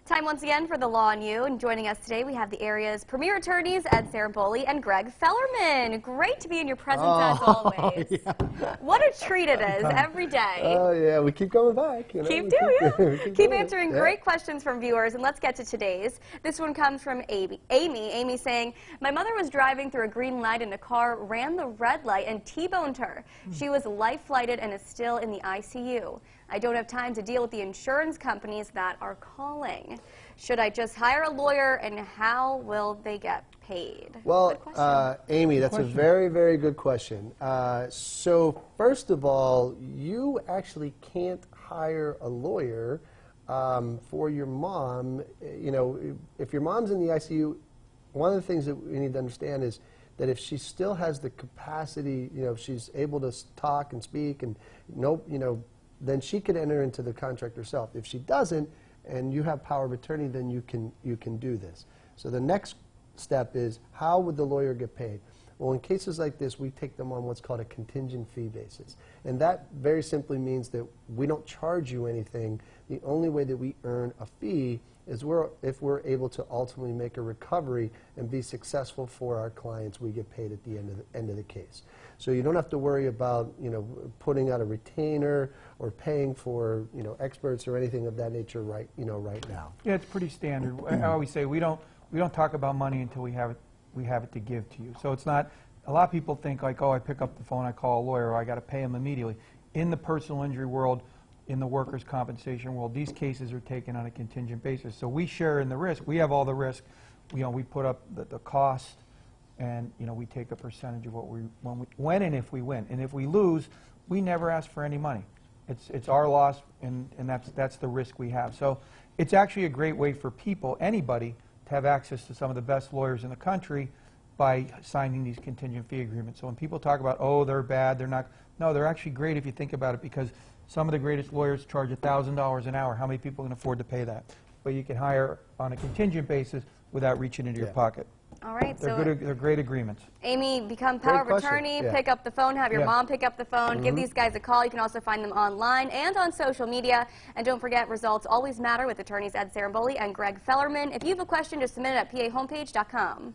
Time once again for The Law on You, and joining us today we have the area's premier attorneys, Ed Ciarimboli and Greg Fellerman. Great to be in your presence as always. Yeah. What a treat it is every day. Oh yeah, we keep going back. You know? Keep answering great questions from viewers, and let's get to today's. This one comes from Amy. Amy saying, my mother was driving through a green light in a car, ran the red light and T-boned her. She was life-flighted and is still in the ICU. I don't have time to deal with the insurance companies that are calling. Should I just hire a lawyer, and how will they get paid? Well, Amy, that's a very, very good question. So first of all, you actually can't hire a lawyer for your mom. You know, if your mom's in the ICU, one of the things that we need to understand is that if she still has the capacity, you know, if she's able to talk and speak and then she could enter into the contract herself. If she doesn't, and you have power of attorney, then you can do this. So the next step is, how would the lawyer get paid? Well, in cases like this, we take them on what's called a contingent fee basis. And that very simply means that we don't charge you anything. The only way that we earn a fee is if we're able to ultimately make a recovery and be successful for our clients, we get paid at the end of the case. So you don't have to worry about, you know, putting out a retainer or paying for, you know, experts or anything of that nature right now. Yeah, it's pretty standard. I always say we don't talk about money until we have it to give to you. So it's not, a lot of people think like, oh, I pick up the phone, I call a lawyer, or I got to pay him immediately. In the personal injury world, in the workers' compensation world, these cases are taken on a contingent basis. So we share in the risk. We have all the risk. You know, we put up the cost, and you know, we take a percentage of what when and if we win. And if we lose, we never ask for any money. It's our loss, and that's the risk we have. So it's actually a great way for people, anybody, to have access to some of the best lawyers in the country by signing these contingent fee agreements. So when people talk about, oh, they're bad, they're not, no, they're actually great if you think about it, because some of the greatest lawyers charge $1,000 an hour. How many people can afford to pay that? But you can hire on a contingent basis without reaching into your pocket. All right, they're great agreements. Amy, become power of attorney, pick up the phone, have your mom pick up the phone, give these guys a call. You can also find them online and on social media. And don't forget, results always matter with attorneys Ed Ciarimboli and Greg Fellerman. If you have a question, just submit it at pahomepage.com.